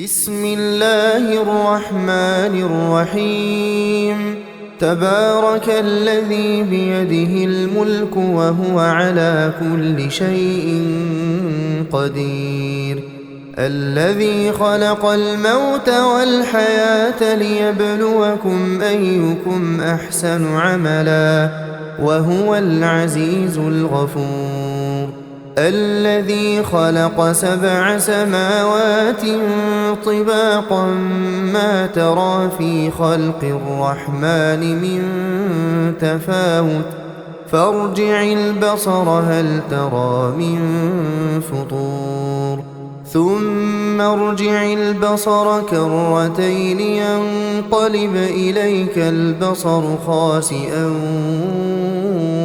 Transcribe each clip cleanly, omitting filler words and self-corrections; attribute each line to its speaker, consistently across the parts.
Speaker 1: بسم الله الرحمن الرحيم. تبارك الذي بيده الملك وهو على كل شيء قدير. الذي خلق الموت والحياة ليبلوكم أيكم أحسن عملا وهو العزيز الغفور. الذي خلق 7 سماوات طباقا ما ترى في خلق الرحمن من تفاوت فارجع البصر هل ترى من فطور ثم ارجع البصر كرتين ينقلب إليك البصر خاسئا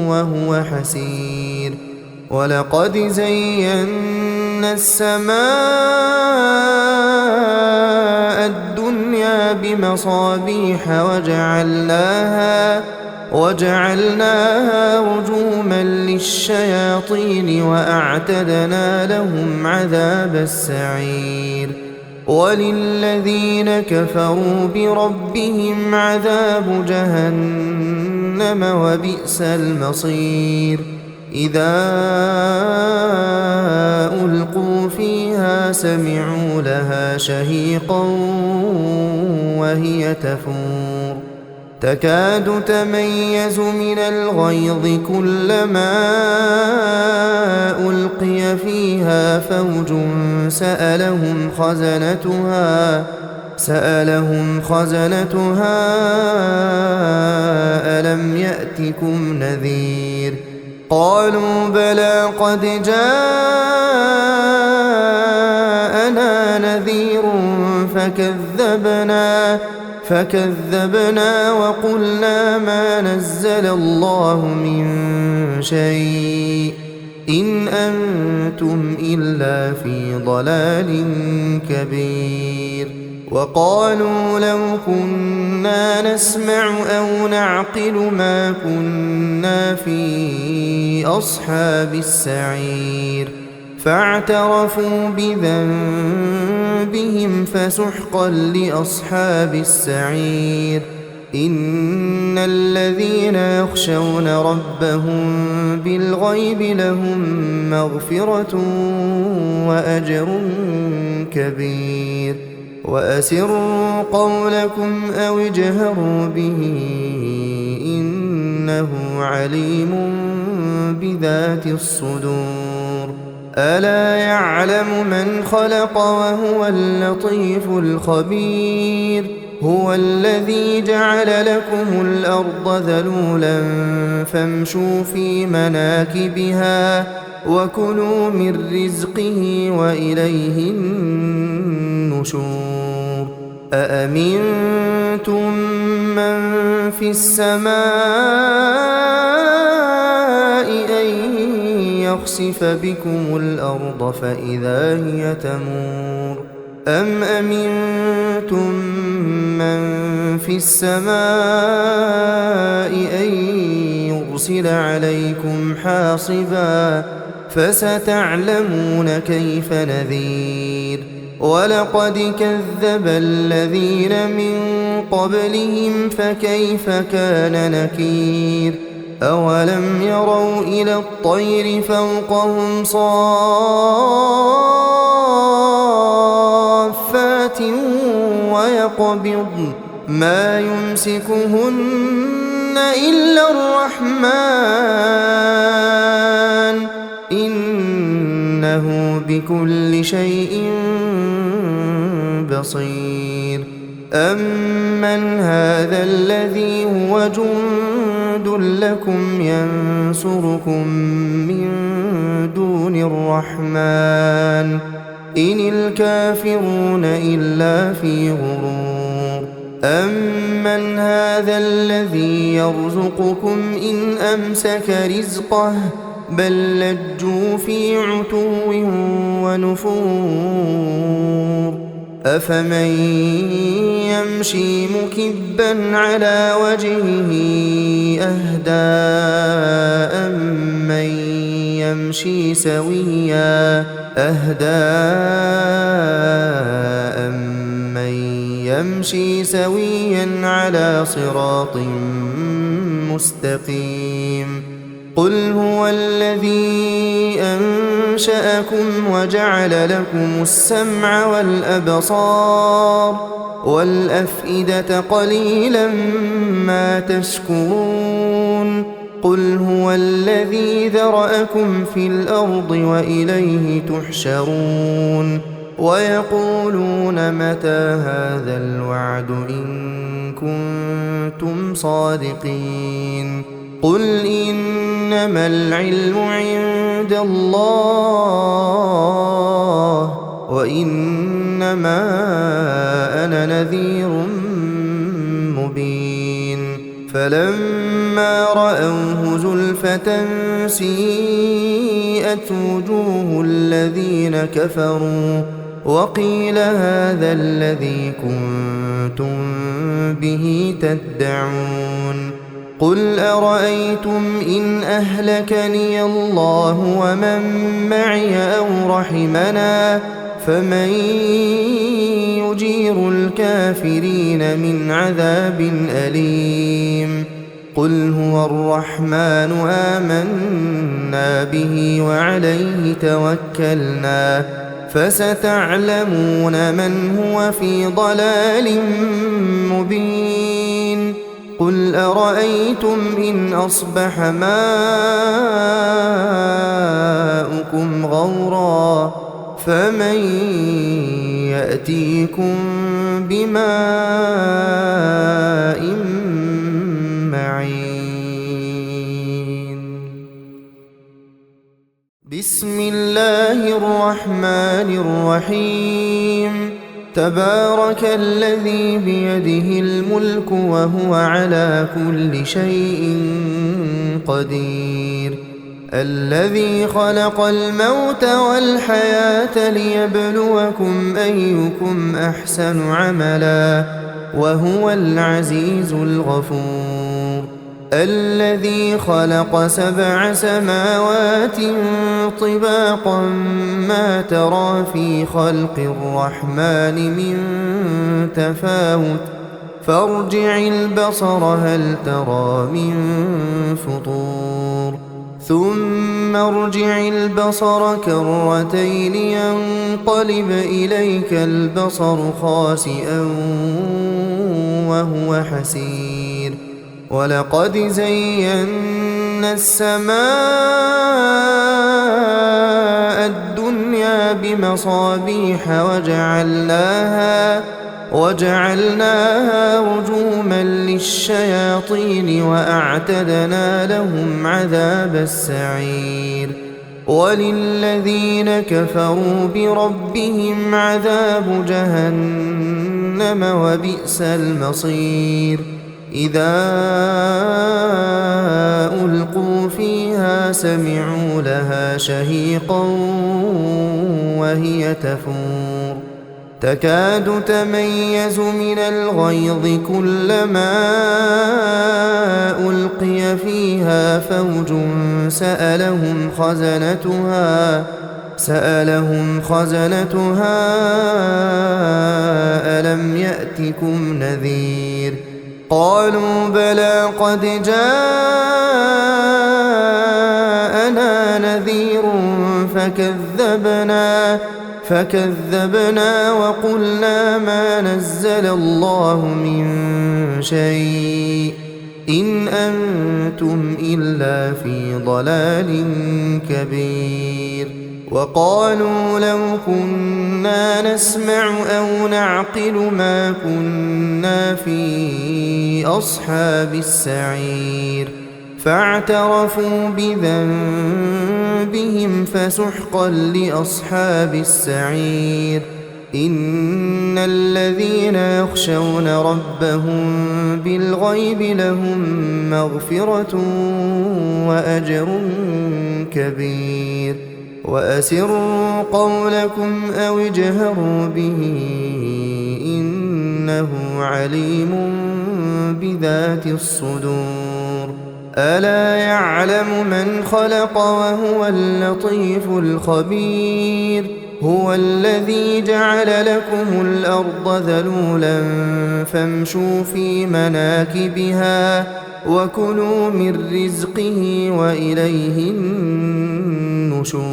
Speaker 1: وهو حسير. ولقد زينا السماء الدنيا بمصابيح وجعلناها رجوما للشياطين وأعتدنا لهم عذاب السعير. وللذين كفروا بربهم عذاب جهنم وبئس المصير. إذا ألقوا فيها سمعوا لها شهيقا وهي تفور تكاد تميز من الغيظ كلما ألقي فيها فوج سألهم خزنتها ألم يأتكم نذير قالوا بلى قد جاءنا نذير فكذبنا وقلنا ما نزل الله من شيء إن أنتم إلا في ضلال كبير. وقالوا لو كنا نسمع أو نعقل ما كنا في أصحاب السعير فاعترفوا بذنبهم فسحقا لأصحاب السعير. إن الذين يخشون ربهم بالغيب لهم مغفرة وأجر كبير. وأسروا قولكم أو اجهروا به إنه عليم بذات الصدور. ألا يعلم من خلق وهو اللطيف الخبير. هو الذي جعل لكم الأرض ذلولا فامشوا في مناكبها وكلوا من رزقه وإليه النشور. أأمنتم من في السماء أن يخسف بكم الأرض فإذا هي تمور أم أمنتم من في السماء أن يرسل عليكم حاصبا فستعلمون كيف نذير. ولقد كذب الذين من قبلهم فكيف كان نكير. أولم يروا إلى الطير فوقهم صافات ويقبضن ما يمسكهن إلا الرحمن إنه بكل شيء بصير. أمن هذا الذي هو جند لكم ينصركم من دون الرحمن إن الكافرون إلا في غرور. أمن هذا الذي يرزقكم إن أمسك رزقه بل لجوا في عتو ونفور. أفمن يمشي مكبا على وجهه أهدى أمن يمشي سويا أهدى أم يمشي سويا على صراط مستقيم قل هو الذي أنشأكم وجعل لكم السمع والأبصار والأفئدة قليلا ما تشكرون قل هو الذي ذرأكم في الأرض وإليه تحشرون ويقولون متى هذا الوعد إن كنتم صادقين قل إنما العلم عند الله وإنما أنا نذير مبين فلما رأوه زلفة سيئت وجوه الذين كفروا وقيل هذا الذي كنتم به تدعون قل أرأيتم إن أهلكني الله ومن معي أو رحمنا فمن يجير الكافرين من عذاب أليم قل هو الرحمن آمنا به وعليه توكلنا فستعلمون من هو في ضلال مبين قل أرأيتم إن أصبح ماؤكم غورا فمن يأتيكم بماء معين بسم الله الرحمن الرحيم تبارك الذي بيده الملك وهو على كل شيء قدير الذي خلق الموت والحياة ليبلوكم أيكم أحسن عملا وهو العزيز الغفور الذي خلق 7 سماوات طباقا ما ترى في خلق الرحمن من تفاوت فارجع البصر هل ترى من فطور ثم ارجع البصر كرتين ينقلب إليك البصر خاسئا وهو حسير ولقد زينا السماء الدنيا بمصابيح وجعلناها رجوما للشياطين وأعتدنا لهم عذاب السعير وللذين كفروا بربهم عذاب جهنم وبئس المصير إذا ألقوا فيها سمعوا لها شهيقا وهي تفور تكاد تميز من الغيظ كلما ألقي فيها فوج سألهم خزنتها ألم يأتكم نذير قالوا بلى قد جاءنا نذير فكذبنا وقلنا ما نزل الله من شيء إن أنتم إلا في ضلال كبير وقالوا لو كنا نسمع أو نعقل ما كنا في أصحاب السعير فاعترفوا بذنبهم فسحقا لأصحاب السعير إن الذين يخشون ربهم بالغيب لهم مغفرة وأجر كبير وأسروا قولكم أو اجهروا به إنه عليم بذات الصدور ألا يعلم من خلق وهو اللطيف الخبير هو الذي جعل لكم الأرض ذلولا فامشوا في مناكبها وكلوا من رزقه وإليه النشور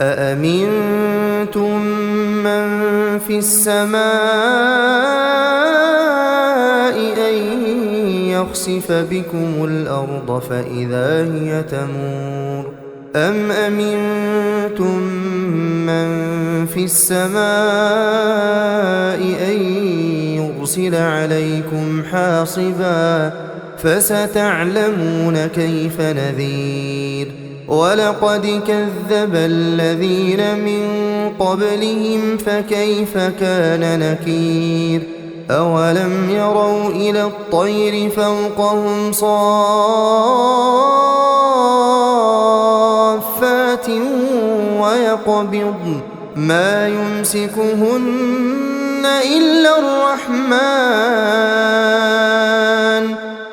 Speaker 1: أأمنتم من في السماء أن يخسف بكم الأرض فإذا هي تمور أم أمنتم من في السماء أن يرسل عليكم حاصبا فستعلمون كيف نذير ولقد كذب الذين من قبلهم فكيف كان نكير أولم يروا إلى الطير فوقهم صافات ويقبضن ما يمسكهن إلا الرحمن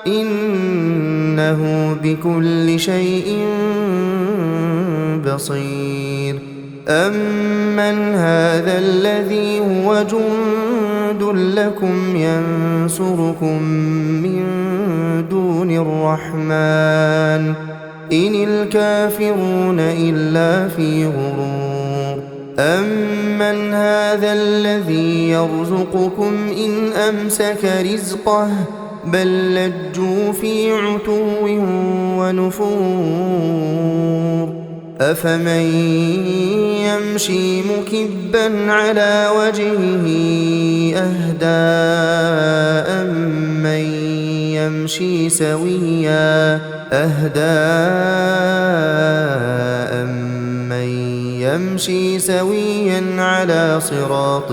Speaker 1: إنه بكل شيء بصير أمن هذا الذي هو جند لكم ينصركم من دون الرحمن إن الكافرون إلا في غرور أمن هذا الذي يرزقكم إن أمسك رزقه بل لجوا في عتو ونفور أفمن يمشي مكبا على وجهه أهدى أمن يمشي سويا على صراط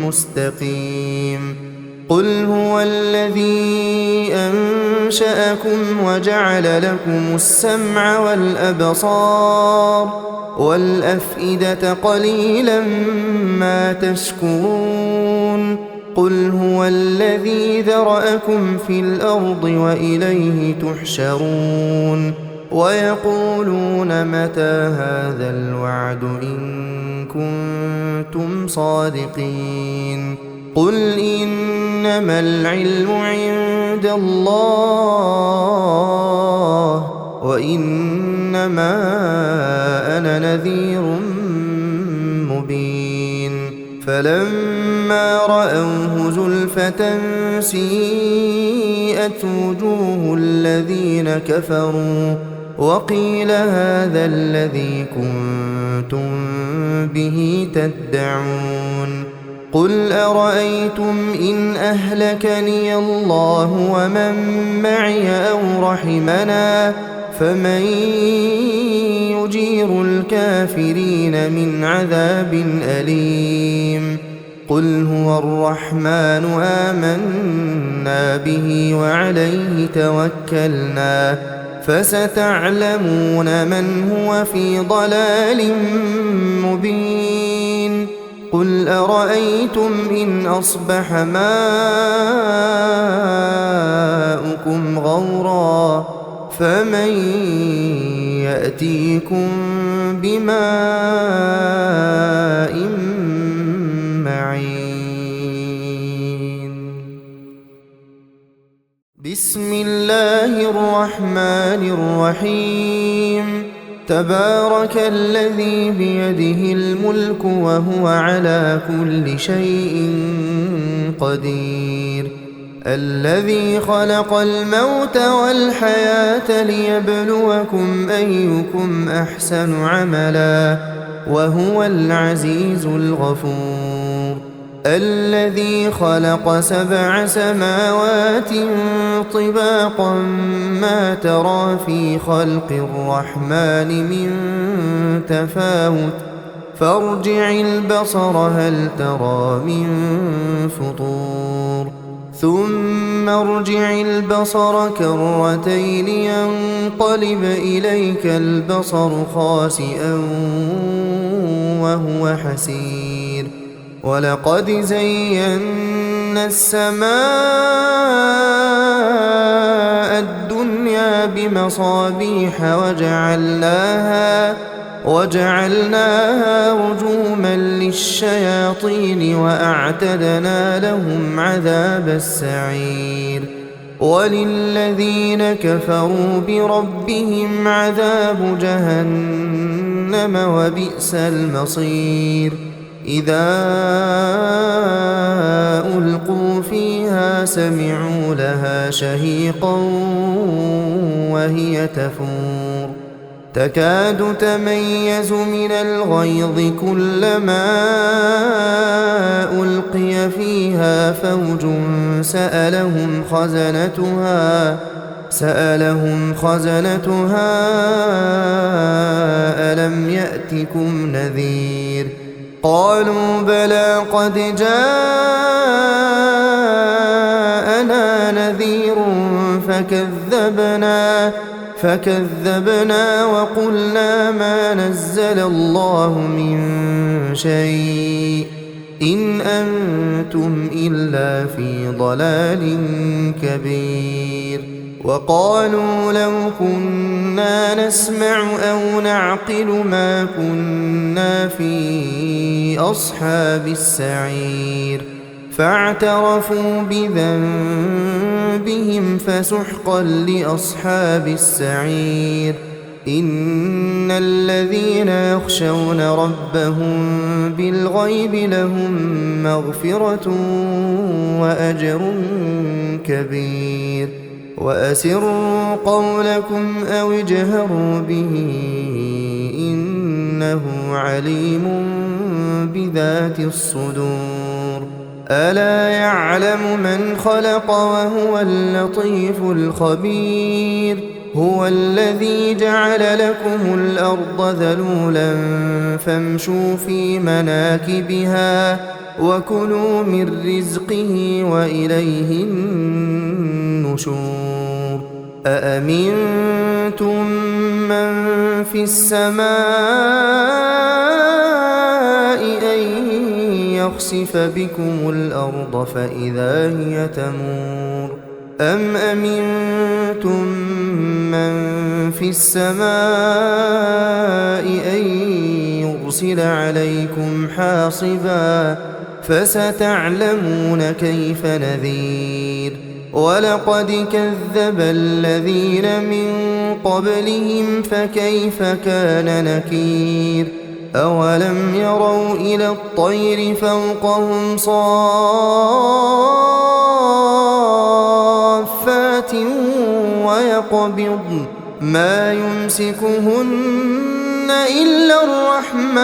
Speaker 1: مستقيم قل هو الذي أنشأكم وجعل لكم السمع والأبصار والأفئدة قليلا ما تشكرون قل هو الذي ذرأكم في الأرض وإليه تحشرون ويقولون متى هذا الوعد إن كنتم صادقين قل إنما العلم عند الله وإنما أنا نذير مبين فلما رأوه زلفة سيئت وجوه الذين كفروا وقيل هذا الذي كنتم به تدعون قل أرأيتم إن أهلكني الله ومن معي أو رحمنا فمن يجير الكافرين من عذاب أليم قل هو الرحمن آمنا به وعليه توكلنا فستعلمون من هو في ضلال مبين قل أرأيتم إن أصبح ماؤكم غورا فمن يأتيكم بماء معين بسم الله الرحمن الرحيم تبارك الذي بيده الملك وهو على كل شيء قدير الذي خلق الموت والحياة ليبلوكم أيكم أحسن عملا وهو العزيز الغفور الذي خلق 7 سماوات طباقا ما ترى في خلق الرحمن من تفاوت فارجع البصر هل ترى من فطور ثم ارجع البصر كرتين ينقلب إليك البصر خاسئا وهو حسير ولقد زينا السماء الدنيا بمصابيح وجعلناها رجوما للشياطين وأعتدنا لهم عذاب السعير وللذين كفروا بربهم عذاب جهنم وبئس المصير إذا ألقوا فيها سمعوا لها شهيقا وهي تفور تكاد تميز من الغيظ كلما ألقي فيها فوج سألهم خزنتها ألم يأتكم نذير قالوا بلى قد جاءنا نذير فكذبنا وقلنا ما نزل الله من شيء إن أنتم إلا في ضلال كبير وقالوا لو كنا نسمع أو نعقل ما كنا في أصحاب السعير فاعترفوا بذنبهم فسحقا لأصحاب السعير إن الذين يخشون ربهم بالغيب لهم مغفرة وأجر كبير وأسروا قولكم أو اجهروا به إنه عليم بذات الصدور ألا يعلم من خلق وهو اللطيف الخبير هو الذي جعل لكم الأرض ذلولا فامشوا في مناكبها وكلوا من رزقه وإليه النشور أأمنتم من في السماء أن يخسف بكم الأرض فإذا هي تمور أم أمنتم من في السماء أن يرسل عليكم حاصبا فستعلمون كيف نذير ولقد كذب الذين من قبلهم فكيف كان نكير أولم يروا إلى الطير فوقهم صافات ويقبضن ما يمسكهن إلا الرحمن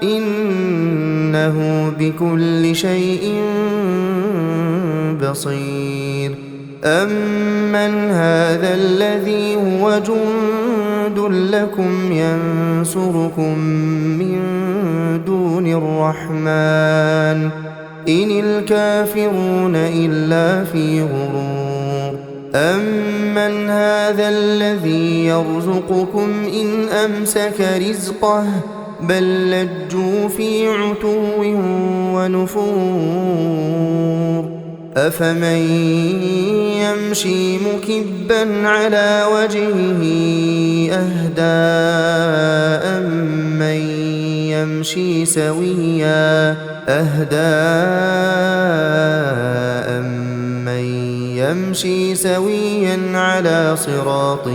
Speaker 1: إنه بكل شيء بصير أمن هذا الذي هو جند لكم ينصركم من دون الرحمن إن الكافرون إلا في غرور أمن هذا الذي يرزقكم إن أمسك رزقه بل لجوا في عتو ونفور أفمن يمشي مكبا على وجهه أهدى أمن يمشي سويا على صراط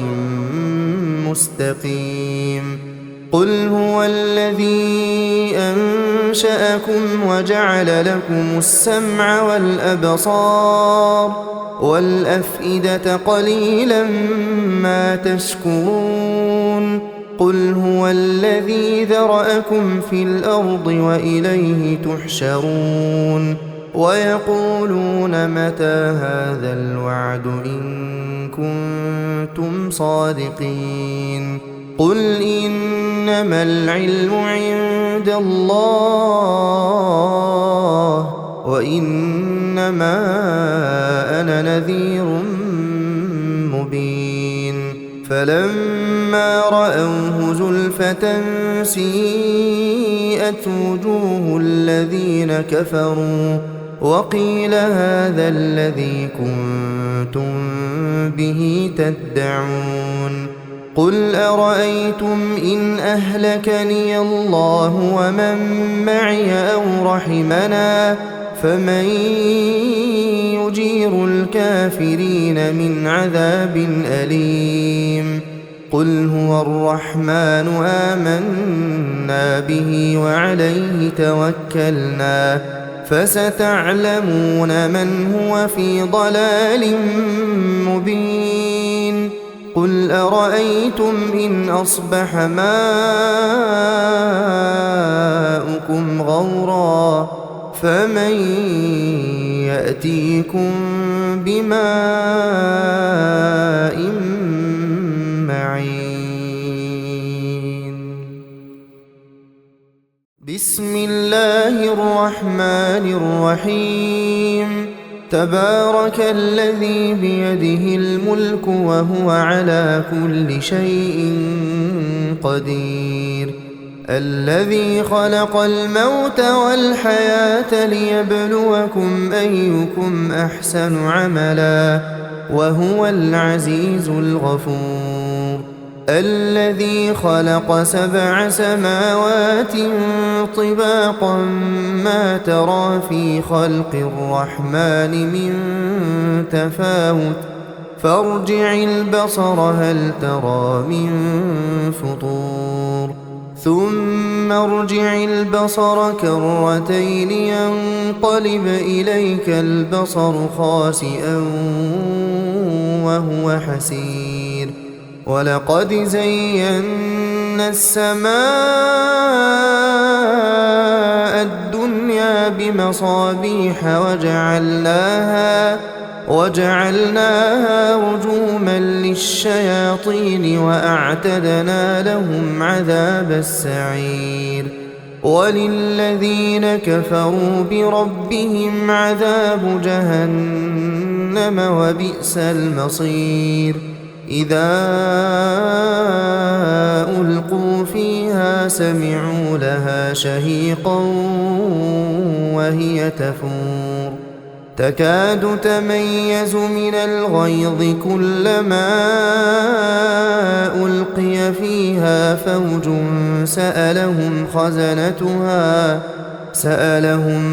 Speaker 1: مستقيم قل هو الذي أنشأكم وجعل لكم السمع والأبصار والأفئدة قليلا ما تشكرون قل هو الذي ذرأكم في الأرض وإليه تحشرون ويقولون متى هذا الوعد إن كنتم صادقين قل إنما العلم عند الله وإنما أنا نذير مبين فلما رأوه زلفة سيئت وجوه الذين كفروا وقيل هذا الذي كنتم به تدعون قل أرأيتم إن أهلكني الله ومن معي أو رحمنا فمن يجير الكافرين من عذاب أليم قل هو الرحمن آمنا به وعليه توكلنا فستعلمون من هو في ضلال مبين قل أرأيتم إن أصبح ماؤكم غورا فمن يأتيكم بماء معين بسم الله الرحمن الرحيم تبارك الذي بيده الملك وهو على كل شيء قدير الذي خلق الموت والحياة ليبلوكم أيكم أحسن عملا وهو العزيز الغفور الذي خلق 7 سماوات طباقا ما ترى في خلق الرحمن من تفاوت فارجع البصر هل ترى من فطور ثم ارجع البصر كرتين ينقلب إليك البصر خاسئا وهو حسير ولقد زينا السماء الدنيا بمصابيح وجعلناها رجوما للشياطين وأعتدنا لهم عذاب السعير وللذين كفروا بربهم عذاب جهنم وبئس المصير إذا ألقوا فيها سمعوا لها شهيقا وهي تفور تكاد تميز من الغيظ كلما ألقي فيها فوج سألهم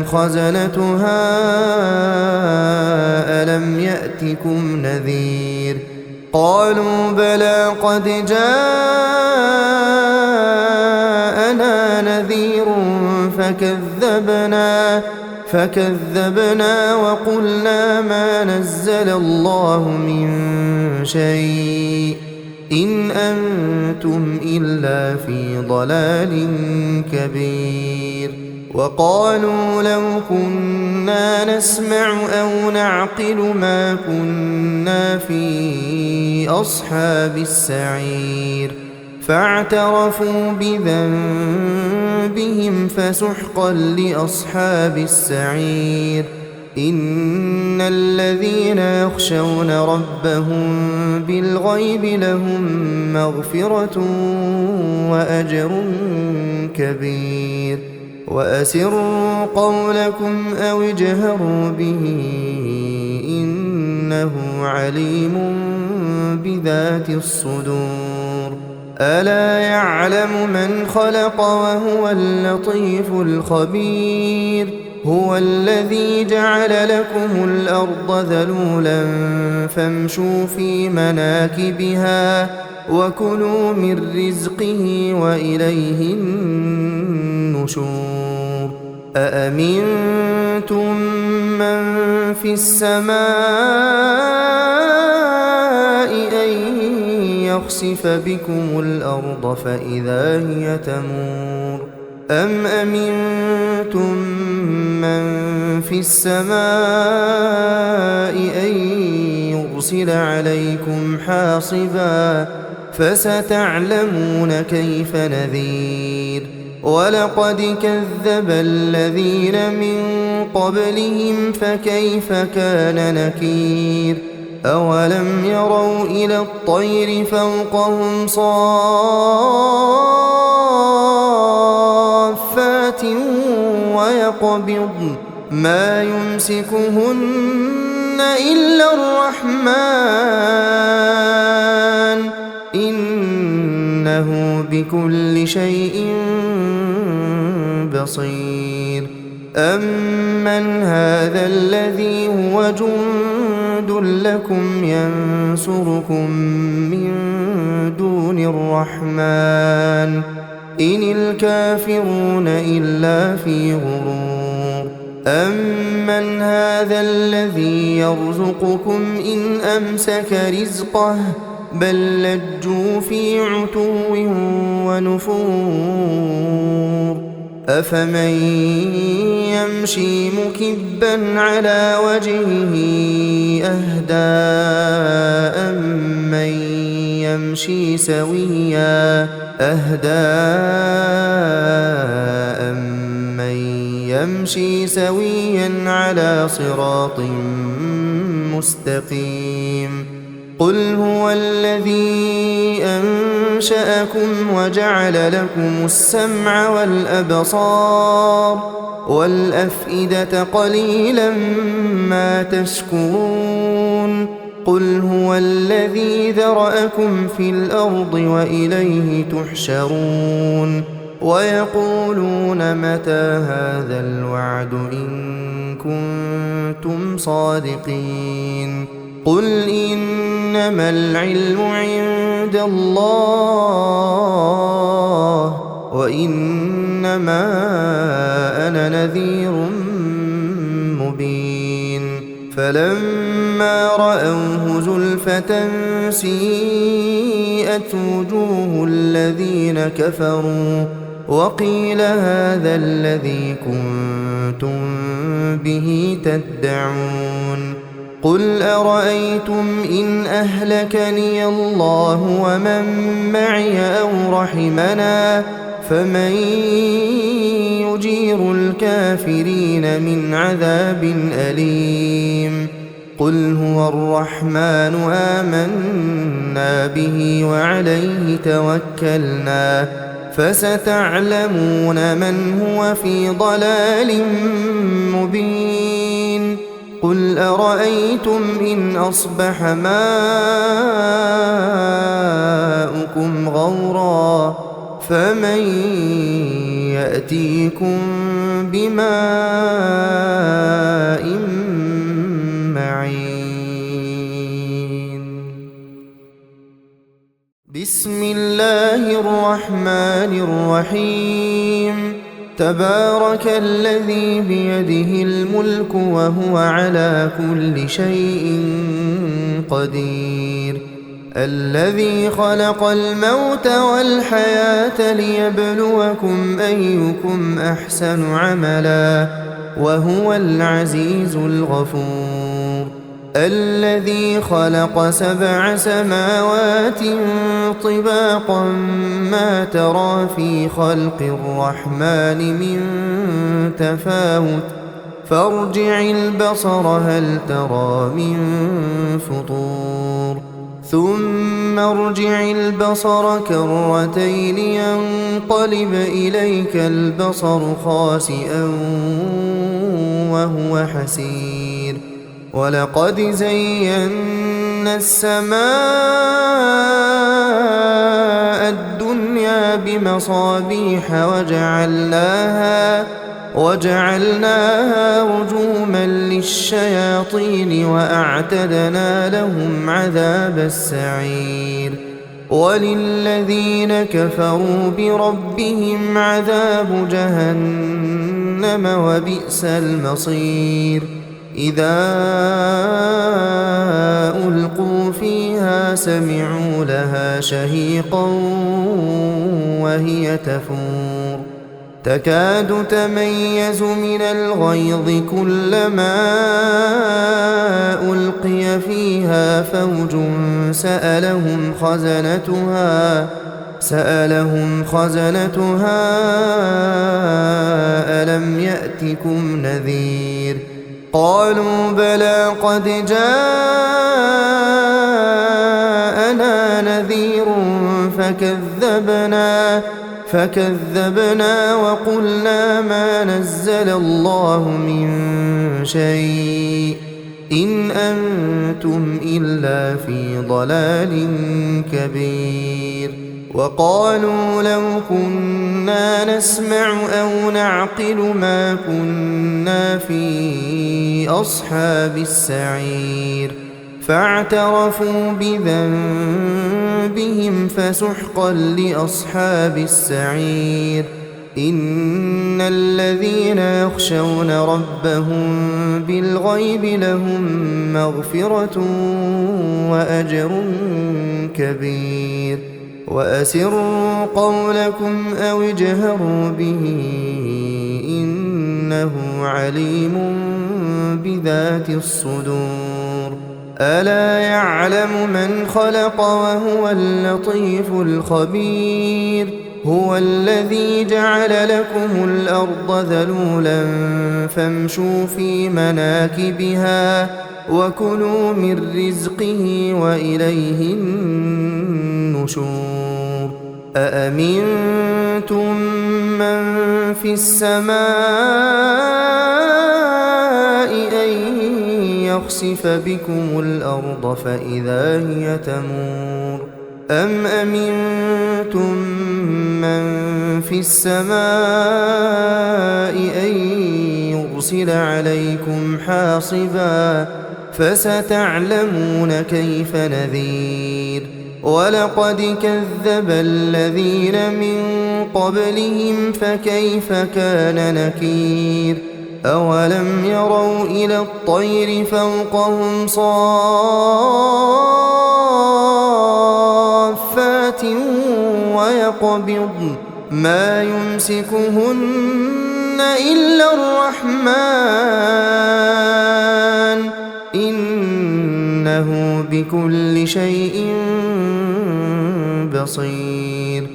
Speaker 1: خزنتها ألم يأتكم نذير قالوا بلى قد جاءنا نذير فكذبنا وقلنا ما نزل الله من شيء إن أنتم إلا في ضلال كبير وقالوا لو كنا نسمع أو نعقل ما كنا في أصحاب السعير فاعترفوا بذنبهم فسحقا لأصحاب السعير إن الذين يخشون ربهم بالغيب لهم مغفرة وأجر كبير وأسروا قولكم أو اجهروا به إنه عليم بذات الصدور ألا يعلم من خلق وهو اللطيف الخبير هو الذي جعل لكم الأرض ذلولا فامشوا في مناكبها وكلوا من رزقه وإليه النشور أأمنتم من في السماء أن يخسف بكم الأرض فإذا هي تمور أم أمنتم من في السماء أن يرسل عليكم حاصبا فستعلمون كيف نذير ولقد كذب الذين من قبلهم فكيف كان نكير أولم يروا إلى الطير فوقهم صافات ويقبضن ما يمسكهن إلا الرحمن إنه بكل شيء بصير أمن هذا الذي هو جند لكم ينصركم من دون الرحمن إن الكافرون إلا في غرور أمن هذا الذي يرزقكم إن أمسك رزقه بل لجوا في عتو ونفور أفمن يمشي مكبا على وجهه أهدى أمن يمشي سويا على صراط مستقيم قل هو الذي أنشأكم وجعل لكم السمع والأبصار والأفئدة قليلا ما تشكرون قل هو الذي ذرأكم في الأرض وإليه تحشرون ويقولون متى هذا الوعد إن كنتم صادقين قل إنما العلم عند الله وإنما أنا نذير مبين فلما رأوه زلفة سيئت وجوه الذين كفروا وقيل هذا الذي كنتم به تدعون قل أرأيتم إن أهلكني الله ومن معي أو رحمنا فمن يجير الكافرين من عذاب أليم قل هو الرحمن آمنا به وعليه توكلنا فستعلمون من هو في ضلال مبين قل أرأيتم إن أصبح ماؤكم غورا فمن يأتيكم بماء معين بسم الله الرحمن الرحيم تبارك الذي بيده الملك وهو على كل شيء قدير الذي خلق الموت والحياة ليبلوكم أيكم أحسن عملا وهو العزيز الغفور الذي خلق 7 سماوات طباقا ما ترى في خلق الرحمن من تفاوت فارجع البصر هل ترى من فطور ثم ارجع البصر كرتين ينقلب إليك البصر خاسئا وهو حسير ولقد زينا السماء الدنيا بمصابيح وجعلناها رجوما للشياطين وأعتدنا لهم عذاب السعير وللذين كفروا بربهم عذاب جهنم وبئس المصير إذا ألقوا فيها سمعوا لها شهيقا وهي تفور تكاد تميز من الغيظ كلما ألقي فيها فوج سألهم خزنتها ألم يأتكم نذير قالوا بلى قد جاءنا نذير فكذبنا وقلنا ما نزل الله من شيء إن أنتم إلا في ضلال كبير وقالوا لو كنا نسمع أو نعقل ما كنا في أصحاب السعير فاعترفوا بذنبهم فسحقا لأصحاب السعير إن الذين يخشون ربهم بالغيب لهم مغفرة وأجر كبير وأسروا قولكم أو اجهروا به إنه عليم بذات الصدور ألا يعلم من خلق وهو اللطيف الخبير هو الذي جعل لكم الأرض ذلولا فامشوا في مناكبها وكلوا من رزقه وإليه النشور أأمنتم من في السماء أن يخسف بكم الأرض فإذا هي تمور أم أمنتم من في السماء أن يرسل عليكم حاصبا فستعلمون كيف نذير ولقد كذب الذين من قبلهم فكيف كان نكير أولم يروا إلى الطير فوقهم صافات ويقبضن ما يمسكهن إلا الرحمن إنه بكل شيء بصير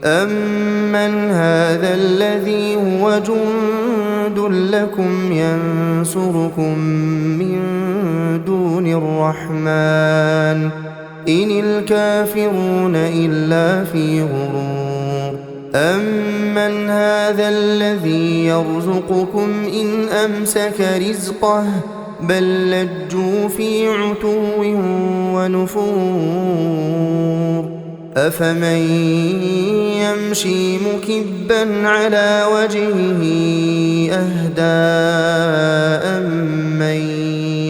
Speaker 1: أمن هذا الذي هو جند لكم ينصركم من دون الرحمن إن الكافرون إلا في غرور أمن هذا الذي يرزقكم إن أمسك رزقه بل لجوا في عتو ونفور أفمن يمشي مكبا على وجهه أهدى أمن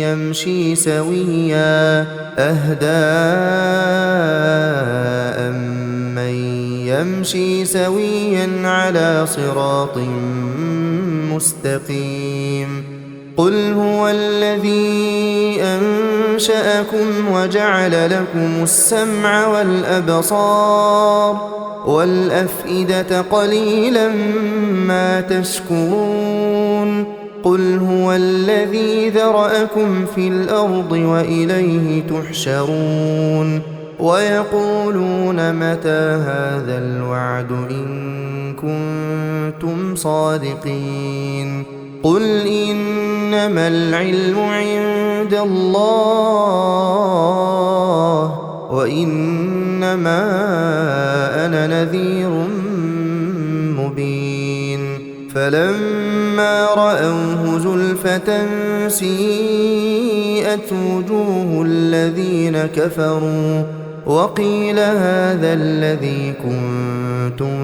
Speaker 1: يمشي سويا على صراط مستقيم قل هو الذي أنشأكم وجعل لكم السمع والأبصار والأفئدة قليلا ما تشكرون قل هو الذي ذرأكم في الأرض وإليه تحشرون ويقولون متى هذا الوعد إن كنتم صادقين قل إنما العلم عند الله وإنما أنا نذير مبين فلما رأوه زلفة سيئت وجوه الذين كفروا وقيل هذا الذي كنتم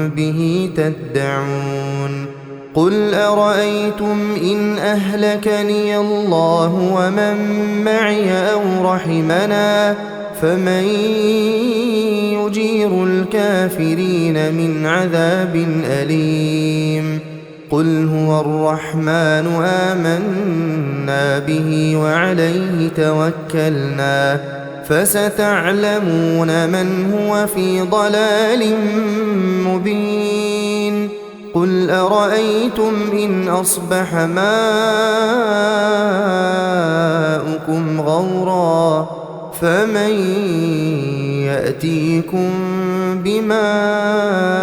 Speaker 1: به تدعون قل أرأيتم إن أهلكني الله ومن معي أو رحمنا فمن يجير الكافرين من عذاب أليم قل هو الرحمن آمنا به وعليه توكلنا فستعلمون من هو في ضلال مبين قل أرأيتم إن أصبح ماؤكم غورا فمن يأتيكم بماء